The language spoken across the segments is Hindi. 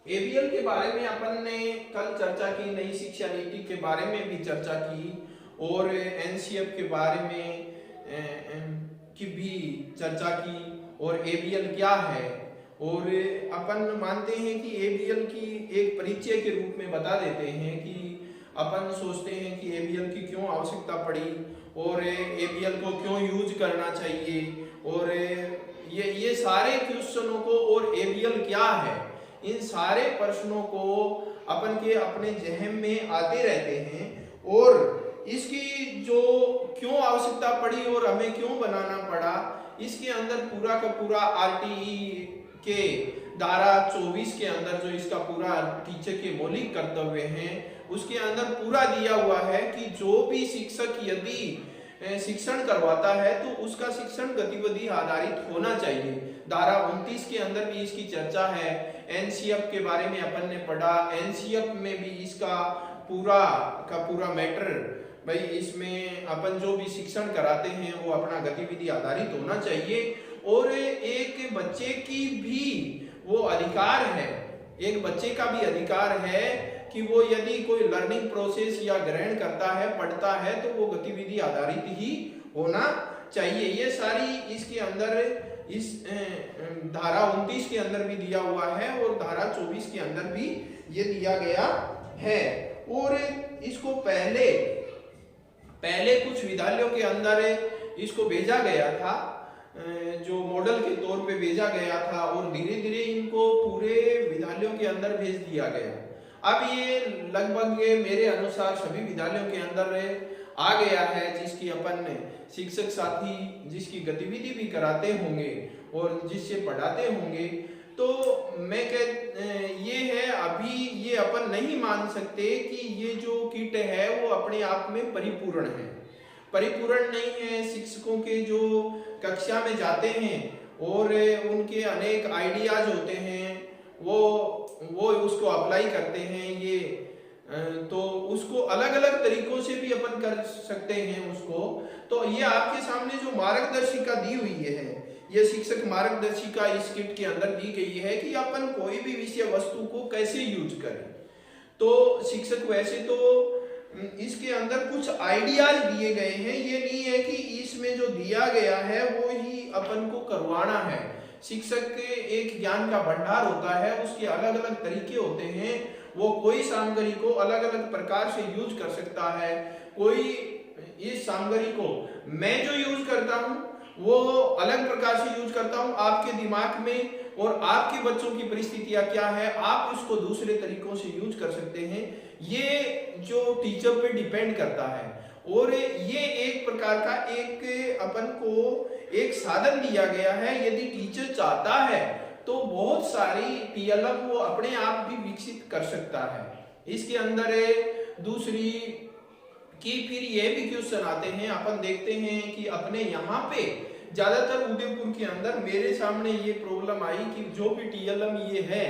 एबीएल के बारे में अपन ने कल चर्चा की, नई शिक्षा नीति के बारे में भी चर्चा की और एनसीएफ के बारे में की भी चर्चा की और एबीएल क्या है। और अपन मानते हैं कि एबीएल की एक परिचय के रूप में बता देते हैं कि अपन सोचते हैं कि एबीएल की क्यों आवश्यकता पड़ी और एबीएल को क्यों यूज करना चाहिए और ये सारे क्वेश्चनों को और एबीएल क्या है, इन सारे प्रश्नों को अपन के अपने जहन में आते रहते हैं और इसकी जो क्यों आवश्यकता पड़ी और हमें क्यों बनाना पड़ा, इसके अंदर पूरा का पूरा आरटीई के धारा 24 के अंदर जो इसका पूरा टीचर के मौलिक कर्तव्य हैं उसके अंदर पूरा दिया हुआ है कि जो भी शिक्षक यदि शिक्षण करवाता है तो उसका शिक्षण गतिविधि आधारित होना चाहिए। धारा 29 के अंदर भी इसकी चर्चा है। एनसीएफ के बारे में अपन ने पढ़ा, एनसीएफ में भी इसका पूरा का पूरा मैटर, भाई इसमें अपन जो भी शिक्षण कराते हैं वो अपना गतिविधि आधारित होना चाहिए और एक बच्चे की भी वो अधिकार है, एक बच्चे का भी अधिकार है कि वो यदि कोई लर्निंग प्रोसेस या ग्रहण करता है, पढ़ता है तो वो गतिविधि आधारित ही होना चाहिए। ये सारी इसके अंदर इस धारा 29 के अंदर भी दिया हुआ है और धारा 24 के अंदर भी ये दिया गया है। और इसको पहले कुछ विद्यालयों के अंदर इसको भेजा गया था, जो मॉडल के तौर पे भेजा गया था और धीरे धीरे इनको पूरे विद्यालयों के अंदर भेज दिया गया। अब ये लगभग मेरे अनुसार सभी विद्यालयों के अंदर आ गया है, जिसकी अपन शिक्षक साथी जिसकी गतिविधि भी कराते होंगे और जिससे पढ़ाते होंगे। तो मैं ये है, अभी ये अपन नहीं मान सकते कि ये जो किट है वो अपने आप में परिपूर्ण है, परिपूर्ण नहीं है। शिक्षकों के जो कक्षा में जाते हैं और उनके अनेक आइडियाज होते हैं, वो उसको अप्लाई करते हैं, ये तो उसको अलग अलग तरीकों से भी अपन कर सकते हैं उसको। तो ये आपके सामने जो मार्गदर्शिका दी हुई है, ये शिक्षक मार्गदर्शिका इस किट के अंदर दी गई है कि अपन कोई भी विषय वस्तु को कैसे यूज करें। तो शिक्षक वैसे तो इसके अंदर कुछ आइडियाज दिए गए हैं, ये नहीं है कि इसमें जो दिया गया है वो ही अपन को करवाना है। शिक्षक के एक ज्ञान का भंडार होता है, उसके अलग अलग तरीके होते हैं, वो कोई सामग्री को अलग अलग प्रकार से यूज कर सकता है। कोई इस सामग्री को मैं जो यूज करता हूँ वो अलग प्रकार से यूज करता हूँ, आपके दिमाग में और आपके बच्चों की परिस्थितियां क्या है, आप उसको दूसरे तरीकों से यूज कर सकते हैं। ये जो टीचर पे डिपेंड करता है और ये एक प्रकार का एक अपन को एक साधन दिया गया है। यदि टीचर चाहता है तो बहुत सारी टीएलएम वो अपने आप भी विकसित कर सकता है। इसके अंदर दूसरी कि फिर ये भी क्वेश्चन आते हैं, अपन देखते हैं कि अपने यहाँ पे ज्यादातर उदयपुर के अंदर मेरे सामने ये प्रॉब्लम आई कि जो भी टीएलएम ये है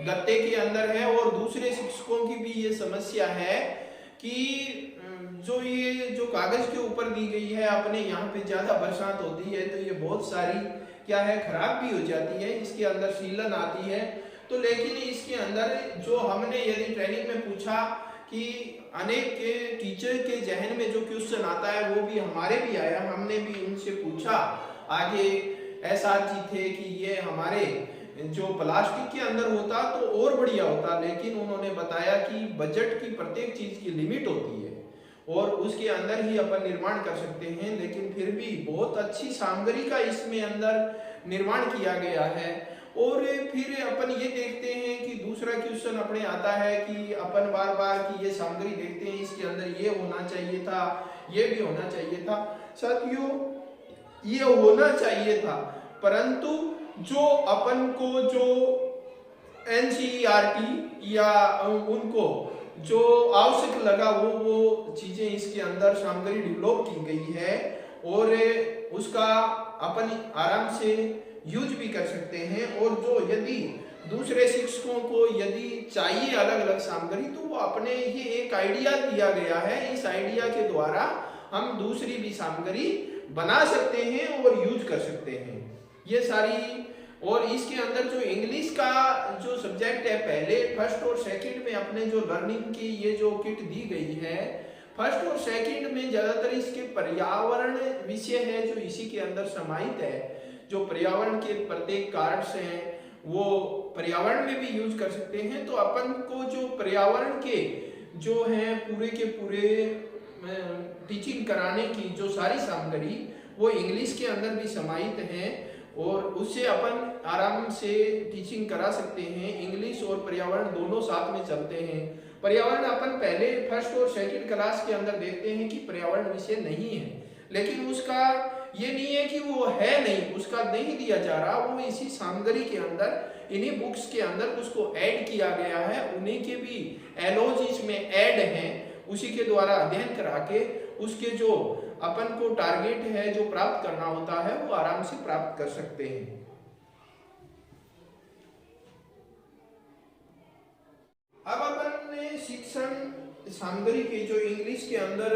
गत्ते के अंदर है और दूसरे शिक्षकों की भी ये समस्या है कि जो कागज के ऊपर दी गई है, अपने यहाँ पे ज्यादा बरसात होती है तो ये बहुत सारी क्या है खराब भी हो जाती है, इसके अंदर सीलन आती है। तो लेकिन इसके अंदर जो हमने यदि ट्रेनिंग में पूछा कि अनेक के टीचर के जहन में जो क्वेश्चन आता है वो भी हमारे भी आया, हमने भी उनसे पूछा आगे एसआरजी थे कि ये हमारे जो प्लास्टिक के अंदर होता तो और बढ़िया होता, लेकिन उन्होंने बताया कि बजट की प्रत्येक चीज की लिमिट होती है और उसके अंदर ही अपन निर्माण कर सकते हैं, लेकिन फिर भी बहुत अच्छी सामग्री का इसमें अंदर निर्माण किया गया है। और फिर अपन ये देखते हैं कि दूसरा क्वेश्चन अपने आता है कि अपन बार बार की ये सामग्री देखते हैं, इसके अंदर ये होना चाहिए था, ये भी होना चाहिए था। साथियों ये होना चाहिए था, परंतु जो अपन को जो एनसीईआरटी या उनको जो आवश्यक लगा वो चीजें इसके अंदर सामग्री डेवलप की गई है और उसका अपन आराम से यूज भी कर सकते हैं। और जो यदि दूसरे शिक्षकों को यदि चाहिए अलग अलग सामग्री तो वो अपने ये एक आइडिया दिया गया है, इस आइडिया के द्वारा हम दूसरी भी सामग्री बना सकते हैं और यूज कर सकते हैं। ये सारी और इसके अंदर जो इंग्लिश का जो सब्जेक्ट सब्जेक्ट है, पहले फर्स्ट और सेकंड में अपने जो लर्निंग की ये जो किट दी गई है, फर्स्ट और सेकंड में ज्यादातर इसके पर्यावरण विषय है जो इसी के अंदर समाहित है। जो पर्यावरण के प्रत्येक कार्ड्स हैं वो पर्यावरण में भी यूज कर सकते हैं। तो अपन को जो पर्यावरण के जो है पूरे के पूरे टीचिंग कराने की जो सारी सामग्री वो इंग्लिश के अंदर भी समाहित है और उससे अपन आराम से टीचिंग करा सकते हैं। इंग्लिश और पर्यावरण दोनों साथ में चलते हैं। पर्यावरण अपन पहले फर्स्ट और सेकंड क्लास के अंदर देखते हैं कि पर्यावरण विषय नहीं है, लेकिन उसका ये नहीं है कि वो है नहीं, उसका नहीं दिया जा रहा, वो इसी सामग्री के अंदर इन्हीं बुक्स के अंदर उसको ऐड किया गया है। उन्हीं के भी एलोज इसमें ऐड हैं, उसी के द्वारा अध्ययन करा के उसके जो अपन को टारगेट है जो प्राप्त करना होता है वो आराम से प्राप्त कर सकते हैं। अब अपन ने शिक्षण सामग्री के जो इंग्लिश के अंदर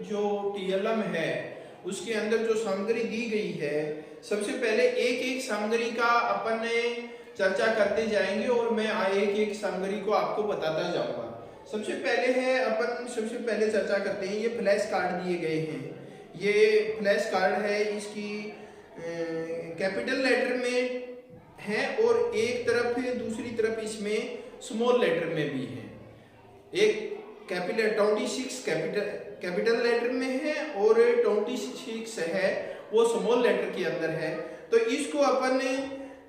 जो टीएलएम है उसके अंदर जो सामग्री दी गई है, सबसे पहले एक एक सामग्री का अपन ने चर्चा करते जाएंगे और मैं एक एक सामग्री को आपको बताता जाऊंगा। सबसे पहले चर्चा करते हैं, ये फ्लैश कार्ड दिए गए हैं। ये फ्लैश कार्ड है, इसकी कैपिटल लेटर में है और एक तरफ है, दूसरी तरफ इसमें स्मॉल लेटर में भी है। एक कैपिटल 26 कैपिटल लेटर में है और 26 है वो स्मॉल लेटर के अंदर है। तो इसको अपन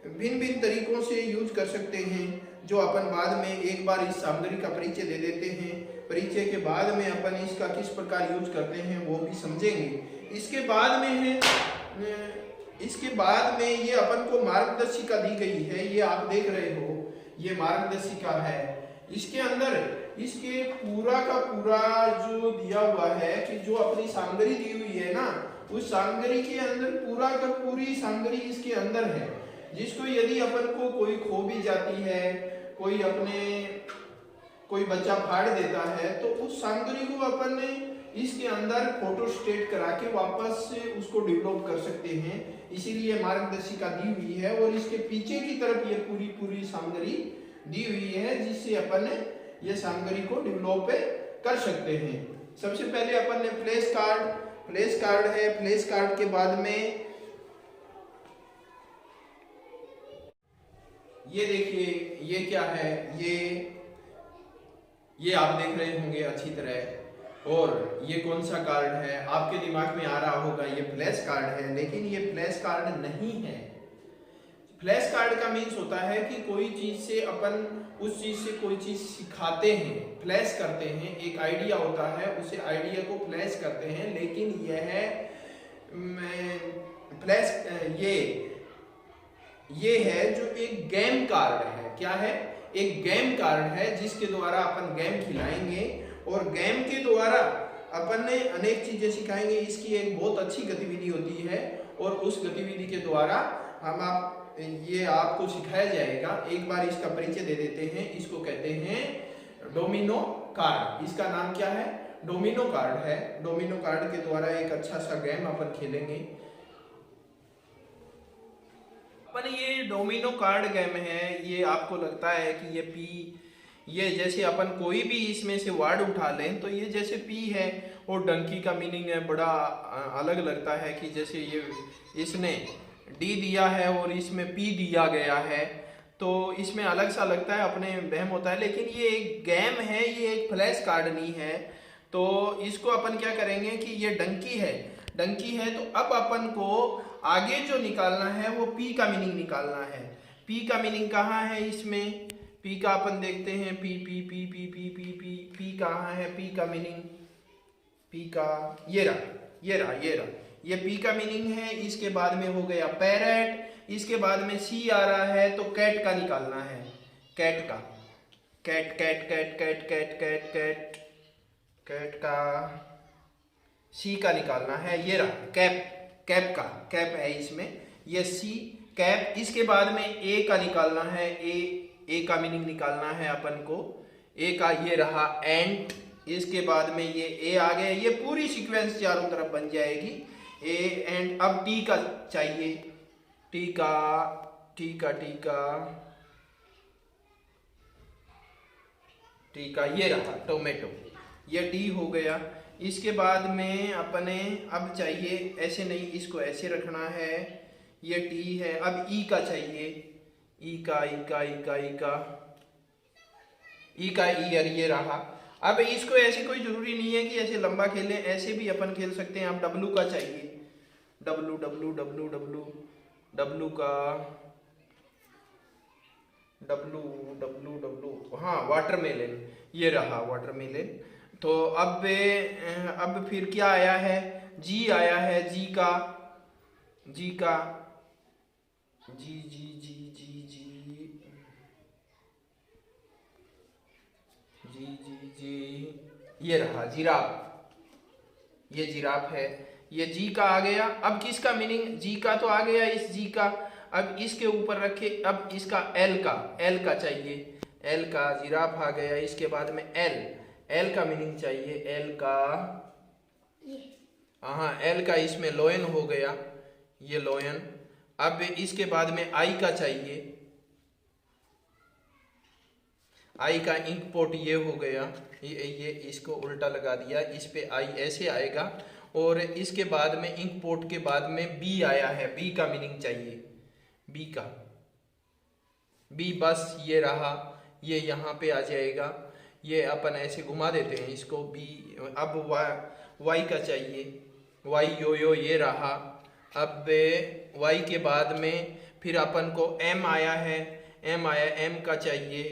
भिन्न भिन्न तरीकों से यूज कर सकते हैं, जो अपन बाद में एक बार इस सामग्री का परिचय दे देते हैं। परिचय के बाद में अपन इसका किस प्रकार यूज करते हैं वो भी समझेंगे। इसके बाद में ये अपन को मार्गदर्शिका दी गई है, ये आप देख रहे हो, ये मार्गदर्शिका है। इसके अंदर इसके पूरा का पूरा जो दिया हुआ है कि जो अपनी सामग्री दी हुई है ना, उस सामग्री के अंदर पूरा का पूरी सामग्री इसके अंदर है, जिसको यदि अपन को कोई खो भी जाती है, कोई बच्चा फाड़ देता है, तो उस सामग्री को अपन ने इसके अंदर फोटो स्टेट करा के वापस से उसको डेवलप कर सकते हैं। इसीलिए मार्गदर्शिका दी हुई है और इसके पीछे की तरफ ये पूरी सामग्री दी हुई है, जिससे अपन ये सामग्री को डेवलप कर सकते हैं। सबसे पहले अपन ने फ्लैश कार्ड है। फ्लैश कार्ड के बाद में ये देखिए, ये क्या है, ये आप देख रहे होंगे अच्छी तरह। और ये कौन सा कार्ड है आपके दिमाग में आ रहा होगा, ये फ्लैश कार्ड है, लेकिन ये फ्लैश कार्ड नहीं है। फ्लैश कार्ड का मीन्स होता है कि कोई चीज से अपन उस चीज से कोई चीज सिखाते हैं, फ्लैश करते हैं। एक आइडिया होता है, उसे आइडिया को फ्लैश करते हैं। लेकिन यह फ्लैश ये है जो एक गेम कार्ड है। क्या है? एक गेम कार्ड है, जिसके द्वारा अपन गेम खिलाएंगे और गेम के द्वारा अपन ने अनेक चीजें सिखाएंगे। इसकी एक बहुत अच्छी गतिविधि होती है और उस गतिविधि के द्वारा ये आपको सिखाया जाएगा। एक बार इसका परिचय दे देते हैं। इसको कहते हैं डोमिनो कार्ड। इसका नाम क्या है? डोमिनो कार्ड है। डोमिनो कार्ड के द्वारा एक अच्छा सा गेम अपन खेलेंगे। अपन ये डोमिनो कार्ड गेम है, ये आपको लगता है कि ये जैसे अपन कोई भी इसमें से वर्ड उठा लें तो ये जैसे पी है और डंकी का मीनिंग है बड़ा अलग लगता है, कि जैसे ये इसने डी दिया है और इसमें पी दिया गया है, तो इसमें अलग सा लगता है, अपने वहम होता है। लेकिन ये एक गेम है, ये एक फ्लैश कार्ड नहीं है। तो इसको अपन क्या करेंगे कि ये डंकी है तो अब अपन को आगे जो निकालना है वो पी का मीनिंग निकालना है। पी का मीनिंग कहाँ है? इसमें पी का अपन देखते हैं, P P P P P P P P कहाँ है? पी का मीनिंग, पी का ये रहा, ये पी का मीनिंग है। इसके बाद में हो गया पैरेट, इसके बाद में सी आ रहा है तो कैट का निकालना है। कैट का कैट का सी का निकालना है। ये रहा कैप है इसमें, ये सी कैप। इसके बाद में ए का निकालना है। ए का मीनिंग निकालना है अपन को। ए का ये रहा एंट। इसके बाद में ये ए आ गया। ये पूरी सीक्वेंस चारों तरफ बन जाएगी ए एंड। अब टी का चाहिए, टी का टी का ये रहा टोमेटो, ये टी हो गया। इसके बाद में अपने अब चाहिए ऐसे नहीं, इसको ऐसे रखना है, ये टी है। अब ई का चाहिए, ई का ईयर, ये रहा। अब इसको ऐसे कोई जरूरी नहीं है कि ऐसे लंबा खेलें, ऐसे भी अपन खेल सकते हैं। अब डब्लू का चाहिए, W W W W W का डब्लू डब्लू डब्लू हाँ वाटरमेलन, ये रहा वाटरमेलन। तो अब फिर क्या आया है, जी आया है, जी का जी जी जी जी जी जी जी जी ये रहा जिराफ, ये जिराफ है, ये जी का आ गया। अब किसका मीनिंग, जी का तो आ गया, इस जी का। अब इसके ऊपर रखे, अब इसका एल का चाहिए, एल का जिराफ आ गया। इसके बाद में एल का मीनिंग चाहिए, एल का हाँ एल का इसमें लोयन हो गया, ये लोयन। अब इसके बाद में आई का चाहिए, आई का इंक पोट, ये हो गया। ये इसको उल्टा लगा दिया, इस पे आई ऐसे आएगा। और इसके बाद में इंक पोट के बाद में बी आया है, बी का मीनिंग चाहिए, बी बस, ये रहा, ये यहाँ पे आ जाएगा। ये अपन ऐसे घुमा देते हैं इसको, बी। अब वाई का चाहिए, वाई यो, ये रहा। अब वाई के बाद में फिर अपन को एम आया है, एम आया, एम का चाहिए,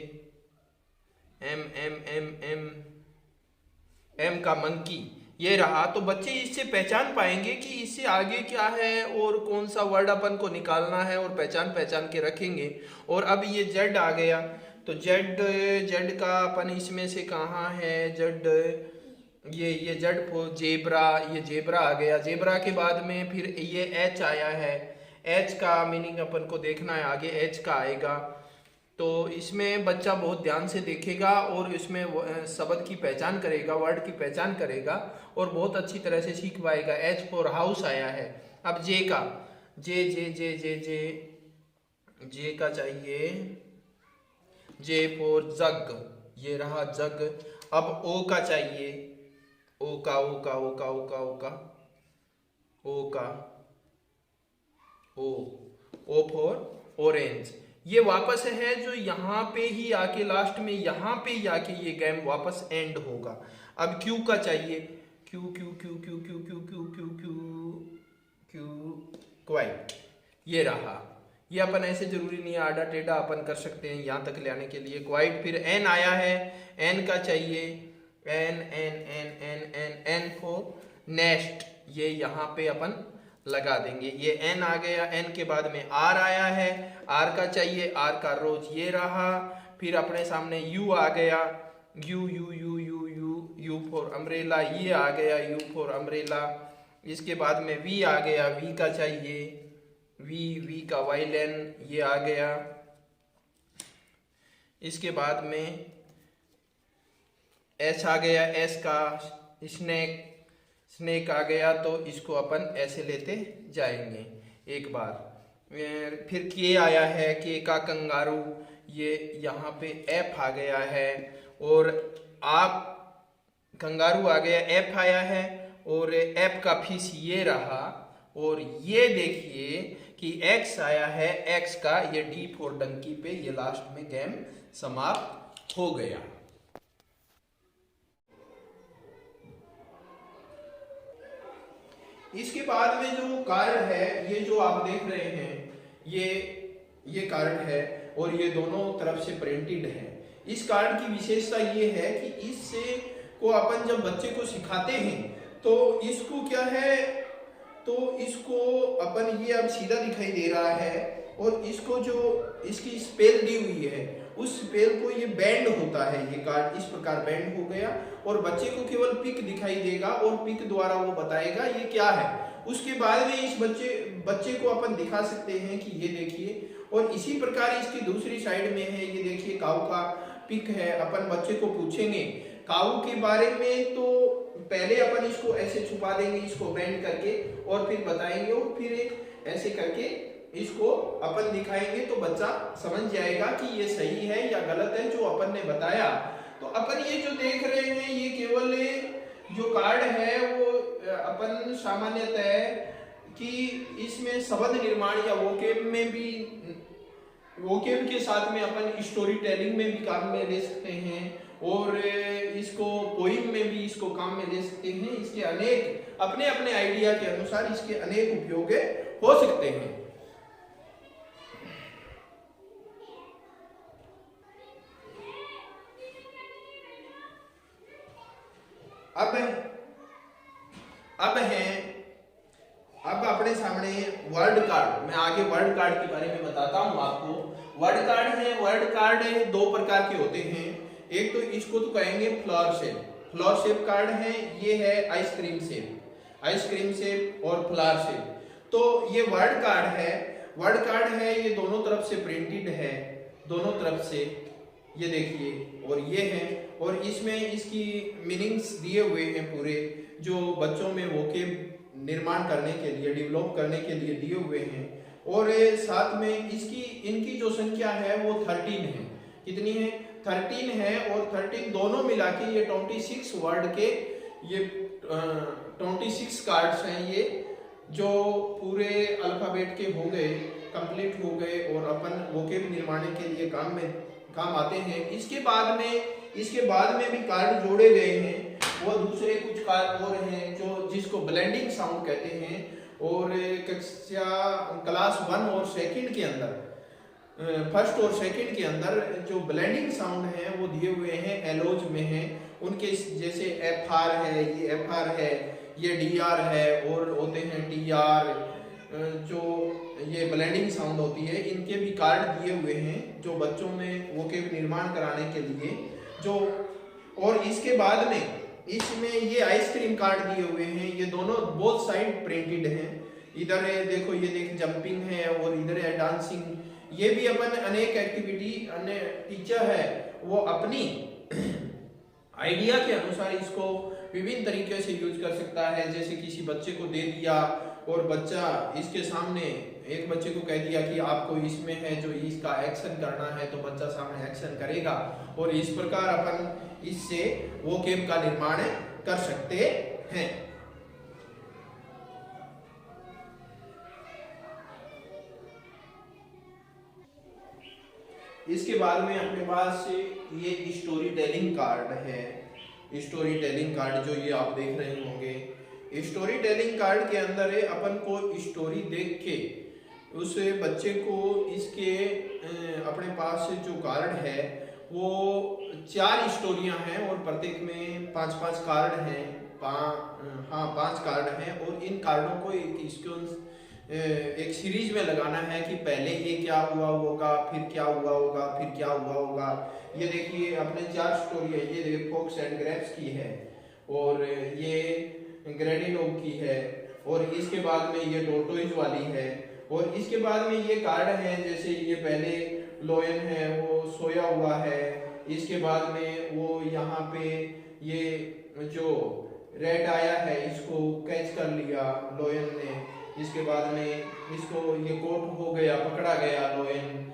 एम का मंकी, ये रहा। तो बच्चे इससे पहचान पाएंगे कि इससे आगे क्या है और कौन सा वर्ड अपन को निकालना है, और पहचान के रखेंगे। और अब ये जेड आ गया, तो जेड का अपन इसमें से कहाँ है, जेड, ये जेड फॉर जेब्रा, ये जेब्रा आ गया। जेब्रा के बाद में फिर ये एच आया है, एच का मीनिंग अपन को देखना है, आगे एच का आएगा। तो इसमें बच्चा बहुत ध्यान से देखेगा और इसमें शब्द की पहचान करेगा, वर्ड की पहचान करेगा और बहुत अच्छी तरह से सीख पाएगा। एच फॉर हाउस आया है। अब जे का, जे का चाहिए, जे फॉर जग, ये रहा जग। अब ओ का चाहिए, ओ फॉर ऑरेंज। ये वापस है जो यहाँ पे ही आके लास्ट में यहाँ पे ही आके ये गेम वापस एंड होगा। अब क्यू का चाहिए, क्यू क्वाइट, ये रहा। ये अपन ऐसे जरूरी नहीं है, आड़ा टेढ़ा अपन कर सकते हैं यहाँ तक ले आने के लिए, क्वाइट। फिर एन आया है, एन का चाहिए, एन फॉर नेस्ट, ये यहाँ पे अपन लगा देंगे, ये एन आ गया। एन के बाद में आर आया है, आर का चाहिए, आर का रोज, ये रहा। फिर अपने सामने यू आ गया, यू फॉर अम्ब्रेला, ये आ गया, यू फॉर अम्ब्रेला। इसके बाद में वी आ गया, वी का चाहिए, वी का वायलिन, ये आ गया। इसके बाद में एस आ गया, एस का स्नेक आ गया। तो इसको अपन ऐसे लेते जाएंगे एक बार। फिर के आया है, के का कंगारू, ये यहाँ पे एफ आ गया है। और आप कंगारू आ गया, एफ आया है। और एफ का फिश, ये रहा। और ये देखिए कि एक्स आया है, एक्स का ये डी फॉर डंकी पे, ये लास्ट में गेम समाप्त हो गया। इसके बाद में जो कार्ड है, ये जो आप देख रहे हैं, ये कार्ड है और ये दोनों तरफ से प्रिंटेड है। इस कार्ड की विशेषता ये है कि इससे को अपन जब बच्चे को सिखाते हैं तो इसको क्या है, तो इसको अपन, ये अब सीधा दिखाई दे रहा है और इसको जो इसकी स्पेल दी हुई है उस स्पेल को ये बैंड होता है, ये कार्ड इस प्रकार बैंड हो गया और बच्चे को केवल पिक दिखाई देगा और पिक द्वारा वो बताएगा ये क्या है। उसके बाद में इस बच्चे को अपन दिखा सकते हैं कि ये देखिए। और इसी प्रकार इसकी दूसरी साइड में है, ये देखिए काऊ का पिक है। अपन बच्चे को पूछेंगे काऊ के बारे में तो पहले अपन इसको ऐसे छुपा देंगे, इसको बैंड करके, और फिर बताएंगे और फिर ऐसे करके इसको अपन दिखाएंगे तो बच्चा समझ जाएगा कि ये सही है या गलत है जो अपन ने बताया। तो अपन ये जो देख रहे हैं ये केवल जो कार्ड है वो अपन सामान्यतः कि इसमें शब्द निर्माण या वोकेब के साथ में अपन स्टोरी टेलिंग में भी काम में ले सकते हैं और इसको पोइम में भी इसको काम में ले सकते हैं। इसके अनेक अपने अपने आइडिया के अनुसार इसके अनेक उपयोग हो सकते हैं। अब अपने सामने वर्ड कार्ड, मैं आगे वर्ड कार्ड के बारे में बताता हूं आपको। वर्ड कार्ड दो प्रकार के होते हैं। एक तो इसको तो कहेंगे फ्लावर शेप कार्ड है, ये है आइसक्रीम शेप और फ्लावर शेप। तो ये वर्ड कार्ड है, ये दोनों तरफ से प्रिंटेड है, दोनों तरफ से ये देखिए, और ये है, और इसमें इसकी मीनिंग्स दिए हुए हैं पूरे, जो बच्चों में वोकेब निर्माण करने के लिए, डेवलप करने के लिए दिए हुए हैं। और साथ में इनकी जो संख्या है वो 13 है। कितनी है? 13 है, और 13 दोनों मिला के ये 26 वर्ड के ये 26 कार्ड्स हैं, ये जो पूरे अल्फाबेट के हो गए, कंप्लीट हो गए और अपन वोकेब निर्माण के लिए काम आते हैं। इसके बाद में भी कार्ड जोड़े गए हैं, वो दूसरे कुछ कार्ड और हैं जो जिसको ब्लेंडिंग साउंड कहते हैं। और क्लास 1 और 2 के अंदर, फर्स्ट और सेकंड के अंदर जो ब्लेंडिंग साउंड है वो दिए हुए हैं, एलोज में है उनके, जैसे FR है, ये DR है, और होते हैं TR, जो ये ब्लेंडिंग साउंड होती है। इनके भी कार्ड दिए हुए हैं जो बच्चों में वोकेब निर्माण कराने के लिए जो। और इसके बाद में इसमें ये आइसक्रीम कार्ड दिए हुए हैं, ये दोनों बोथ साइड प्रिंटेड हैं। इधर है देखो, ये देख जंपिंग है, और इधर है डांसिंग। ये भी अपन अनेक एक्टिविटी, अन्य टीचर है वो अपनी आइडिया के अनुसार इसको विभिन्न तरीके से यूज कर सकता है। जैसे किसी बच्चे को दे दिया और बच्चा इसके सामने, एक बच्चे को कह दिया कि आपको इसमें है जो इसका एक्शन करना है, तो बच्चा सामने एक्शन करेगा, और इस प्रकार अपन इससे वोकेब का निर्माण कर सकते हैं। इसके बाद में अपने पास ये स्टोरी टेलिंग कार्ड है। स्टोरी टेलिंग कार्ड जो ये आप देख रहे होंगे, स्टोरी टेलिंग कार्ड के अंदर है अपन को स्टोरी देख के उस बच्चे को इसके अपने पास जो कार्ड है वो 4 स्टोरियां हैं, और प्रत्येक में 5-5 कार्ड हैं, 5 कार्ड हैं। और इन कार्डों को एक सीरीज में लगाना है कि पहले ये क्या हुआ होगा, फिर क्या हुआ होगा, फिर क्या हुआ होगा। ये देखिए अपने 4 स्टोरी है, ये देखिए फॉक्स एंड ग्रेप्स की है, और ये ग्रैनी डॉग की है, और इसके बाद में ये टोर्टोइज वाली है, और इसके बाद में ये कार्ड है, जैसे ये पहले लोयन है वो सोया हुआ है, इसके बाद में वो यहाँ पे ये जो रेड आया है इसको कैच कर लिया लोयन ने, इसके बाद में इसको ये कोट हो गया, पकड़ा गया लोयन।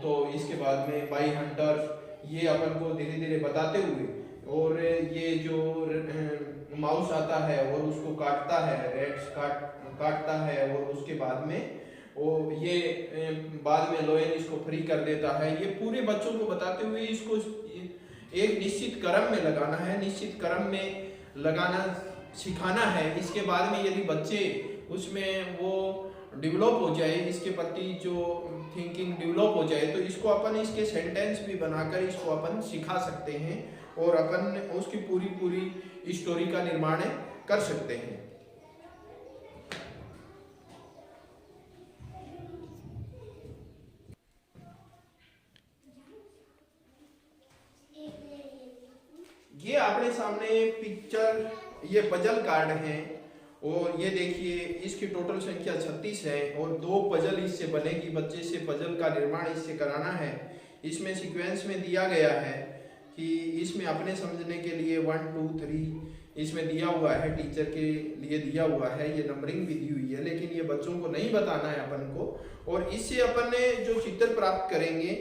तो इसके बाद में बाई हंटर ये अपन को धीरे धीरे बताते हुए, और ये जो माउस आता है और उसको काटता है, रेड्स काटता है, और उसके बाद में वो ये बाद में लोयन इसको फ्री कर देता है। ये पूरे बच्चों को बताते हुए इसको एक निश्चित क्रम में लगाना है, निश्चित क्रम में लगाना सिखाना है। इसके बाद में यदि बच्चे उसमें वो डेवलप हो जाए, इसके प्रति जो थिंकिंग डेवलप हो जाए, तो इसको अपन इसके सेंटेंस भी बनाकर इसको अपन सिखा सकते हैं, और अपन उसकी पूरी स्टोरी का निर्माण कर सकते हैं। ये अपने सामने पिक्चर, ये पजल कार्ड है, और ये देखिए इसकी टोटल संख्या 36 है, और 2 पजल इससे बनेगी। बच्चे से पजल का निर्माण इससे कराना है। इसमें सीक्वेंस में दिया गया है कि इसमें अपने समझने के लिए 1 2 3 इसमें दिया हुआ है, टीचर के लिए दिया हुआ है, ये नंबरिंग भी दी हुई है, लेकिन ये बच्चों को नहीं बताना है अपन को। और इससे अपन ने जो चित्र प्राप्त करेंगे,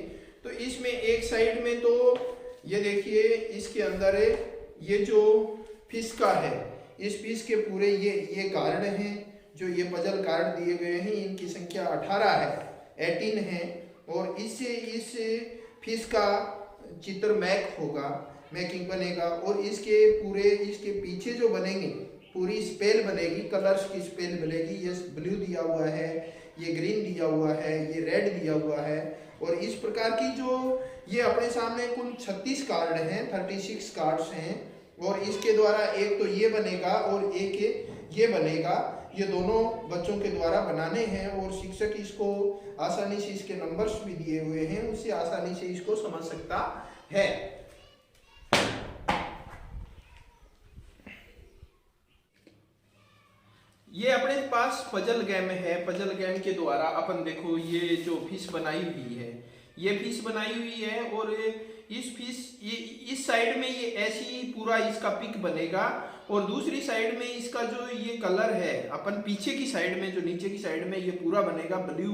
तो इसमें एक साइड में तो ये देखिए इसके अंदर ये जो फिश का है, इस फिश के पूरे ये कार्ड हैं, जो ये पजल कार्ड दिए गए हैं, इनकी संख्या 18 है, 18 है। और इससे इस फिश का चित्र मैकिंग बनेगा और इसके पूरे इसके पीछे जो बनेंगे पूरी स्पेल बनेगी, कलर्स की स्पेल बनेगी। ये ब्लू दिया हुआ है, ये ग्रीन दिया हुआ है, ये रेड दिया हुआ है। और इस प्रकार की जो ये अपने सामने कुल 36 कार्ड हैं, 36 कार्ड्स हैं। और इसके द्वारा एक तो ये बनेगा और एक ये बनेगा। ये दोनों बच्चों के द्वारा बनाने हैं और शिक्षक इसको आसानी से, इसके नंबर्स भी दिए हुए हैं, उससे आसानी से इसको समझ सकता है। ये अपने पास पजल गेम है। पजल गेम के द्वारा अपन देखो ये जो फिश बनाई हुई है, ये फिश बनाई हुई है और इस फिश इस साइड में ये ऐसी पूरा इसका पिक बनेगा और दूसरी साइड में इसका जो ये कलर है, अपन पीछे की साइड में जो नीचे की साइड में ये पूरा बनेगा ब्लू,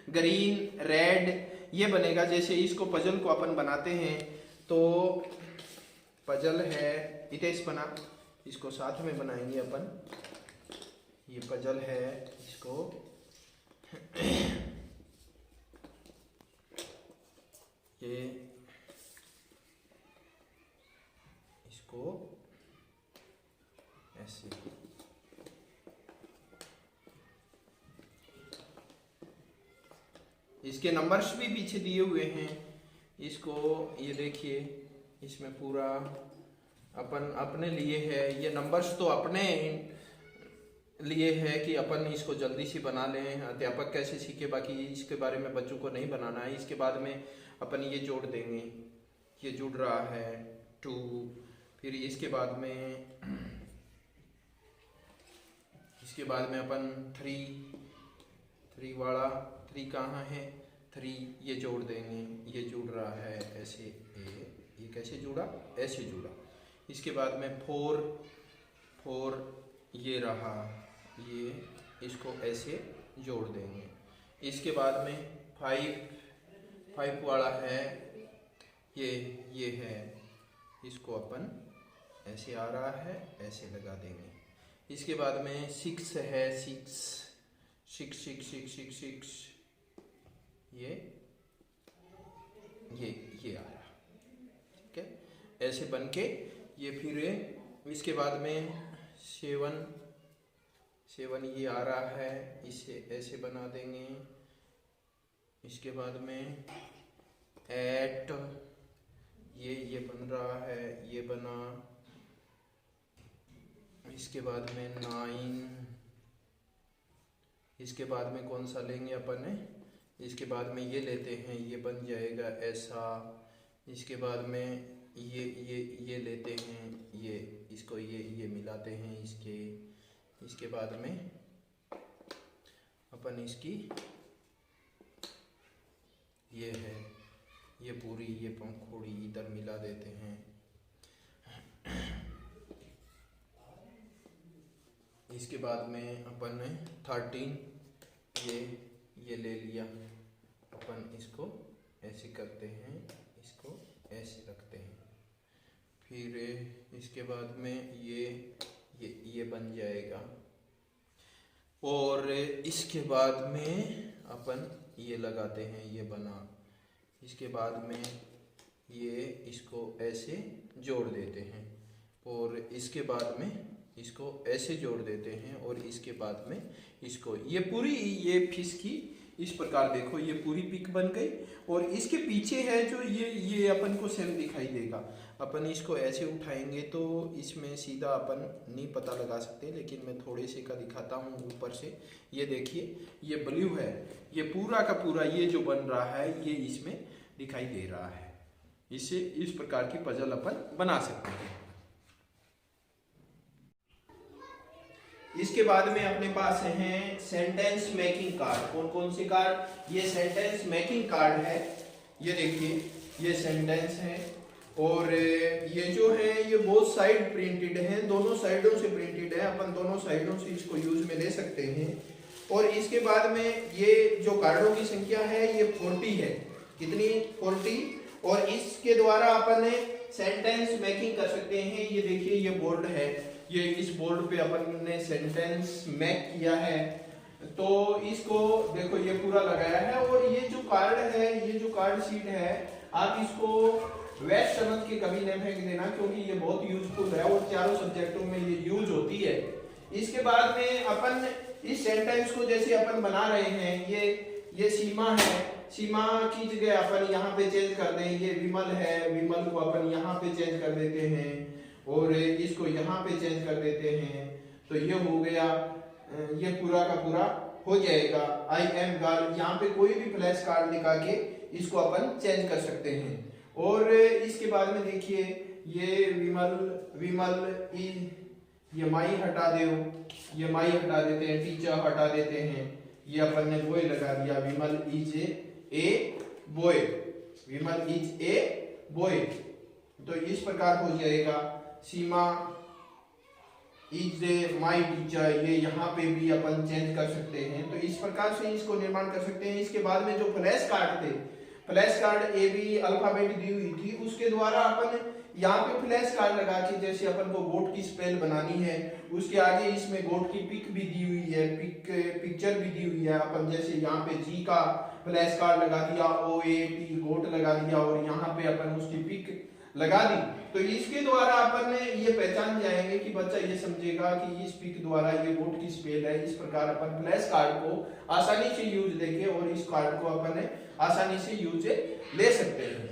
ग्रीन, रेड, ये बनेगा। जैसे इसको पजल को अपन बनाते हैं तो पजल है इतेश बना, इसको साथ में बनाएंगे अपन। ये पजल है, इसको ये इसको ऐसे इसके नंबर्स भी पीछे दिए हुए हैं। इसको ये देखिए, इसमें पूरा अपन अपने लिए है, ये नंबर्स तो अपने लिए है कि अपन इसको जल्दी से बना लें। अध्यापक कैसे सीखे, बाकी इसके बारे में बच्चों को नहीं बनाना है। इसके बाद में अपन ये जोड़ देंगे, ये जुड़ रहा है 2, फिर इसके बाद में अपन 3 वाला 3 कहाँ है, 3 ये जोड़ देंगे, ये जुड़ रहा है ऐसे। ये कैसे जुड़ा, ऐसे जुड़ा। इसके बाद में 4 ये रहा, ये इसको ऐसे जोड़ देंगे। इसके बाद में 5 वाला है, ये है, इसको अपन ऐसे आ रहा है, ऐसे लगा देंगे। इसके बाद में 6 है, 6 ये आ रहा, ठीक है, ऐसे बन के ये। फिर इसके बाद में 7 ये आ रहा है, इसे ऐसे बना देंगे। इसके बाद में 8 ये बन रहा है, ये बना। इसके बाद में 9, इसके बाद में कौन सा लेंगे अपन है, इसके बाद में ये लेते हैं, ये बन जाएगा ऐसा। इसके बाद में ये लेते हैं, ये इसको ये मिलाते हैं इसके बाद में अपन इसकी ये है, ये पूरी ये पंखुड़ी इधर मिला देते हैं। इसके बाद में अपन ने 13 ये ले लिया, अपन इसको ऐसे करते हैं, इसको ऐसे रखते हैं। फिर इसके बाद में ये बन जाएगा। और इसके बाद में अपन ये लगाते हैं, ये बना। इसके बाद में ये इसको ऐसे जोड़ देते हैं और इसके बाद में इसको ऐसे जोड़ देते हैं और इसके बाद में इसको ये पूरी ये फिश की इस प्रकार देखो ये पूरी पिक बन गई। और इसके पीछे है जो ये अपन को सेम दिखाई देगा। अपन इसको ऐसे उठाएंगे तो इसमें सीधा अपन नहीं पता लगा सकते, लेकिन मैं थोड़े से का दिखाता हूँ ऊपर से। ये देखिए ये ब्लू है, ये पूरा का पूरा ये जो बन रहा है ये इसमें दिखाई दे रहा है। इससे इस प्रकार की पजल अपन बना सकते हैं। इसके बाद में अपने पास हैं सेंटेंस मेकिंग कार्ड। कौन कौन से कार्ड? ये सेंटेंस मेकिंग कार्ड है। ये देखिए ये सेंटेंस है और ये जो है ये बोथ साइड प्रिंटेड है, दोनों साइडों से प्रिंटेड है। अपन दोनों साइडों से इसको यूज में ले सकते हैं। और इसके बाद में ये जो कार्डों की संख्या है ये 40 है। कितनी? 40। और इसके द्वारा अपन सेंटेंस मेकिंग कर सकते हैं। ये देखिए ये बोर्ड है, ये इस बोर्ड पे अपन ने सेंटेंस मेक किया है। तो इसको देखो ये पूरा लगाया है। और ये जो कार्ड है, ये जो कार्ड शीट है, आप इसको वेस्ट समझ के कभी नहीं फेंक देना, क्योंकि ये बहुत यूजफुल है और चारों सब्जेक्टों में ये यूज होती है। इसके बाद में अपन इस सेंटेंस को जैसे अपन बना रहे हैं, ये सीमा है, सीमा की जगह अपन यहाँ पे चेंज कर दें। ये विमल है, विमल को अपन यहाँ पे चेंज कर देते हैं और इसको यहाँ पे चेंज कर देते हैं। तो ये हो गया, ये पूरा का पूरा हो जाएगा। आई एम गर्ल, यहाँ पे कोई भी फ्लैश कार्ड दिखा के इसको अपन चेंज कर सकते हैं। और इसके बाद में देखिए ये विमल, विमल ये माई हटा दो, ये माई हटा देते हैं, टीचर हटा देते हैं, ये अपन ने बॉय लगा दिया, Vimal is a boy, Vimal is a boy. तो इस प्रकार हो जाएगा। सीमा इज माई टीचर, ये यहाँ पे भी अपन चेंज कर सकते हैं। तो इस प्रकार से इसको निर्माण कर सकते हैं। इसके बाद में जो फ्लैश कार्ड थे, flash card A B alphabet दी हुई थी, उसके द्वारा अपन यहाँ पे फ्लैश कार्ड लगा के, जैसे अपन को गोट की स्पेल बनानी है, उसके आगे इसमें गोट की पिक भी दी हुई है, पिक्चर भी दी हुई है। अपन जैसे यहाँ पे जी का फ्लैश कार्ड लगा दिया, OAT गोट लगा दिया और यहाँ पे अपन उसकी पिक लगा दी। तो इसके द्वारा अपन ये पहचान जाएंगे कि बच्चा ये समझेगा कि इस पिक द्वारा ये गोट की स्पेल है। इस प्रकार अपन फ्लैश कार्ड को आसानी से यूज लेके और इस कार्ड को अपन आसानी से यूज ले सकते हैं।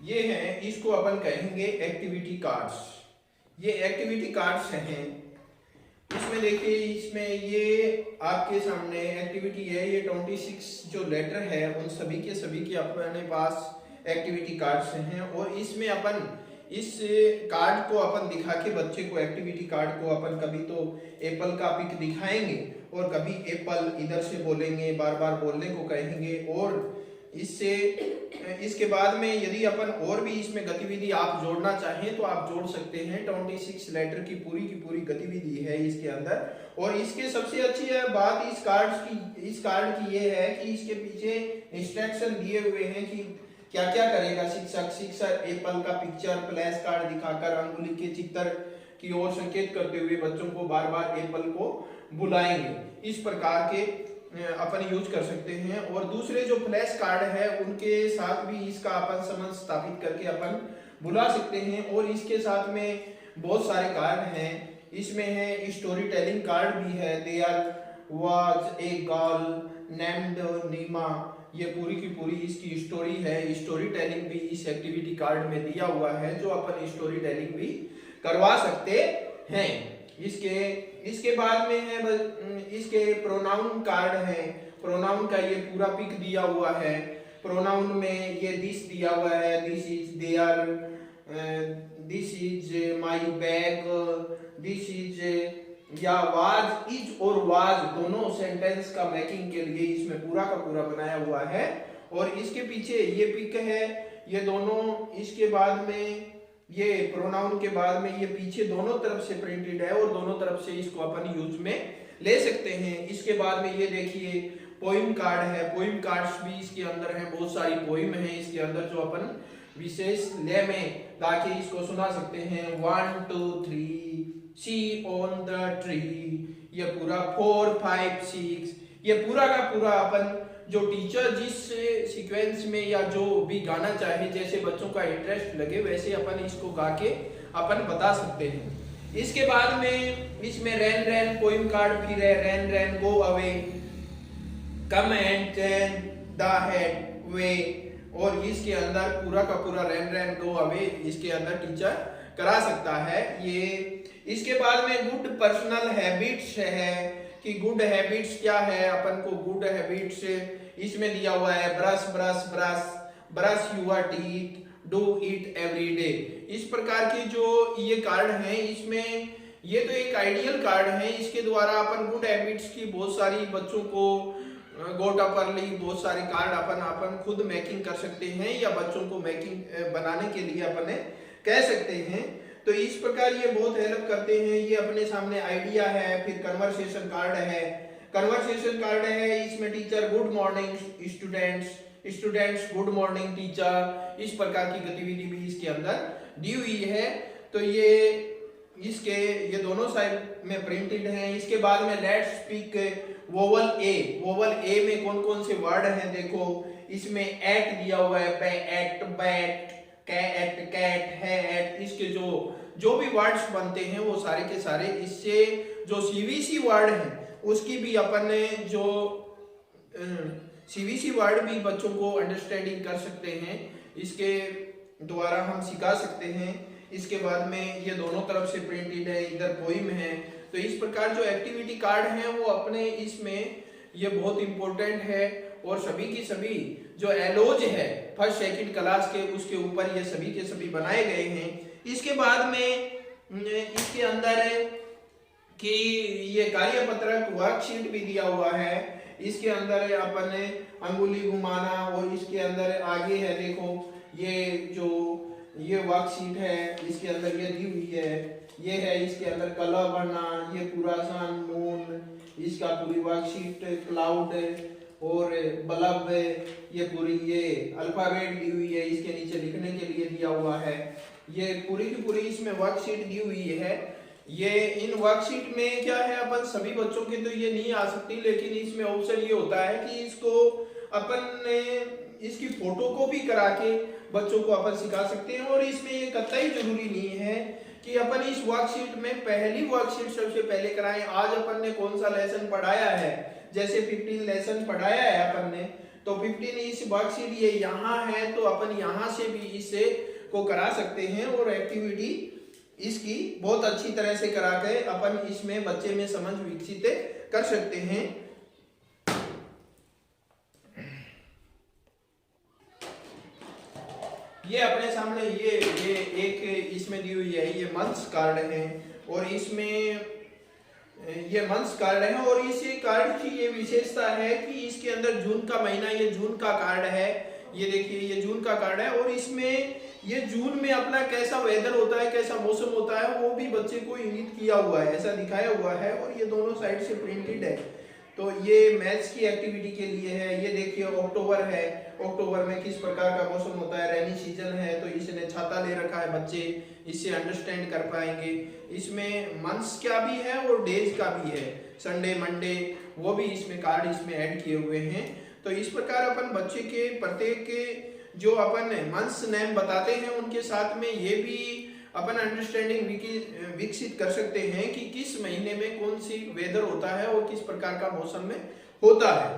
ये हैं, इसको अपन कहेंगे एक्टिविटी कार्ड्स। ये एक्टिविटी कार्ड्स हैं। इसमें देखिए, इसमें ये आपके सामने एक्टिविटी है, ये 26 जो लेटर है उन सभी के अपने पास एक्टिविटी कार्ड्स हैं। और इसमें अपन इस कार्ड को अपन दिखा के बच्चे को, एक्टिविटी कार्ड को अपन कभी तो एप्पल का पिक दिखाएंगे और कभी एप्पल इधर से बोलेंगे, बार बार बोलने को कहेंगे। और इसके बाद में यदि अपन और भी इसमें गतिविधि आप जोड़ना चाहें तो आप जोड़ सकते हैं। 26 लेटर की पूरी गतिविधि है इसके अंदर। और इसके सबसे अच्छी बात इस कार्ड की ये है कि इसके पीछे इंस्ट्रक्शन दिए हुए हैं कि क्या क्या करेगा शिक्षक। शिक्षक एप्पल का पिक्चर फ्लैश कार्ड दिखाकर अंगुली के चित्र की ओर संकेत करते हुए बच्चों को बार बार एप्पल को बुलाएंगे। इस प्रकार के अपन यूज कर सकते हैं। और दूसरे जो फ्लैश कार्ड है उनके साथ भी इसका अपन संबंध स्थापित करके अपन बुला सकते हैं। और इसके साथ में बहुत सारे कार्ड हैं। इसमें है स्टोरी टेलिंग कार्ड भी है। There was a girl named Neema, ये पूरी की पूरी इसकी स्टोरी है। स्टोरी टेलिंग भी इस एक्टिविटी कार्ड में दिया हुआ है, जो अपन स्टोरी टेलिंग भी करवा सकते हैं। इसके बाद में है इसके प्रोनाउन कार्ड है। प्रोनाउन का ये पूरा पिक दिया हुआ है। प्रोनाउन में ये दिस दिया हुआ है, this is there, this is my bag, this is या वाज, इज और वाज दोनों सेंटेंस का मेकिंग के लिए इसमें पूरा का पूरा बनाया हुआ है। और इसके पीछे ये पिक है, ये दोनों, इसके बाद में ये प्रोनाउन के बाद में ये पीछे दोनों तरफ से प्रिंटेड है और दोनों तरफ से इसको अपन यूज में ले सकते हैं। इसके बाद में ये देखिए पोइम कार्ड है। पोइम कार्ड्स भी इसके अंदर है, बहुत सारी पोइम है इसके अंदर, जो अपन विशेष लय में ताकि इसको सुना सकते हैं। 1 2 3 सी ऑन द ट्री, ये पूरा 4 5 6, ये पूरा का पूरा अपन जो टीचर जिस सीक्वेंस में या जो भी गाना चाहे, जैसे बच्चों का इंटरेस्ट लगे वैसे अपन इसको गा के अपन बता सकते हैं। इसके बाद में इसमें रैन रैन पोइम कार्ड भी है। Rain rain go away, come and ten the head way. और इसके अंदर पूरा का पूरा रैन रैन गो अवे इसके अंदर टीचर करा सकता है। ये इसके बाद में गुड पर्सनल हैबिट्स है कि गुड हैबिट्स क्या है। अपन को गुड हैबिट्स इसमें दिया हुआ है। Brush brush brush, brush your teeth, do it every day. इस प्रकार के जो ये कार्ड हैं, इसमें ये तो एक आइडियल कार्ड है। इसके द्वारा अपन गुड हैबिट्स की बहुत सारी बच्चों को गोट अपरली बहुत सारे कार्ड अपन खुद मेकिंग कर सकते हैं या बच्चों को मेकिंग बनाने के लिए अपन कह सकते हैं। तो इस प्रकार ये बहुत हेल्प करते हैं। ये अपने सामने आइडिया है, फिर कन्वर्सेशन कार्ड है। कन्वर्सेशन कार्ड है, इसमें teacher good morning students, students good morning teacher, इस प्रकार की गतिविधि भी इसके अंदर दी हुई है। तो ये इसके ये दोनों साइड में प्रिंटेड हैं। इसके बाद में let's speak vowel A. Vowel A में कौन कौन से वर्ड हैं देखो, इसमें एट दिया हुआ है, बैट, बैट, कैट, कैट है, एट। इसके जो भी वर्ड्स बनते हैं वो सारे के सारे इससे, जो सीवीसी वर्ड है उसकी भी अपन ने जो सीवीसी वर्ड भी बच्चों को अंडरस्टैंडिंग कर सकते हैं, इसके द्वारा हम सिखा सकते हैं। इसके बाद में ये दोनों तरफ से प्रिंटेड है, इधर पोइम है। तो इस प्रकार जो एक्टिविटी कार्ड है वो अपने इसमें ये बहुत इंपॉर्टेंट है। और सभी की सभी जो एलोज है फर्स्ट सेकंड क्लास के, उसके ऊपर ये सभी के सभी बनाए गए हैं। इसके बाद में इसके अंदर है कि ये कार्यपत्रक वर्कशीट भी दिया हुआ है। इसके अंदर अपन ने अंगुली घुमाना, और इसके अंदर आगे है देखो ये वर्कशीट है, इसके अंदर ये दी हुई है, ये है इसके अंदर कलर भरना, ये पूरा सन मून, इसका पूरी वर्कशीट क्लाउड और बल्ब, ये पूरी ये अल्फाबेट दी हुई है, इसके नीचे लिखने के लिए दिया हुआ है। ये पूरी की पूरी इसमें वर्कशीट दी हुई है। ये इन वर्कशीट में क्या है, अपन सभी बच्चों के तो ये नहीं आ सकती, लेकिन इसमें ऑप्शन ये होता है कि इसको अपन ने इसकी फोटो कॉपी करा के बच्चों को अपन सिखा सकते हैं। और इसमें ये कतई जरूरी नहीं है कि अपन इस वर्कशीट में पहली वर्कशीट सबसे पहले कराएं। आज अपन ने कौन सा लेसन पढ़ाया है, जैसे 15 लेसन पढ़ाया है अपन ने, तो 15 इस वर्कशीट ये यहाँ है, तो अपन यहाँ से भी इसे को करा सकते हैं। और एक्टिविटी इसकी बहुत अच्छी तरह से करा के अपन इसमें बच्चे में समझ विकसित कर सकते हैं। ये अपने सामने ये एक इसमें दी हुई है, ये मंथ्स कार्ड है। और इसमें ये मंथ्स कार्ड है, और इस कार्ड की ये विशेषता है कि इसके अंदर जून का महीना, ये जून का कार्ड है, ये देखिए ये जून का कार्ड है। और इसमें ये जून में अपना कैसा वेदर होता है, कैसा मौसम होता है, वो भी बच्चे को इंगित किया हुआ है, ऐसा दिखाया हुआ है। और ये दोनों साइड से प्रिंटेड है। तो ये मैथ्स की एक्टिविटी के लिए है। ये देखिए अक्टूबर है, अक्टूबर में किस प्रकार का मौसम होता है, रेनी सीजन है, तो इसने छाता ले रखा है, बच्चे इससे अंडरस्टैंड कर पाएंगे। इसमें मंथ्स क्या भी है और डेज का भी है, संडे, मंडे, वो भी इसमें कार्ड इसमें ऐड किए हुए हैं। तो इस प्रकार अपन बच्चे के प्रत्येक के जो अपन मंथ्स नेम बताते हैं उनके साथ में ये भी अपन अंडरस्टैंडिंग विकसित कर सकते हैं कि किस महीने में कौन सी वेदर होता है और किस प्रकार का मौसम में होता है।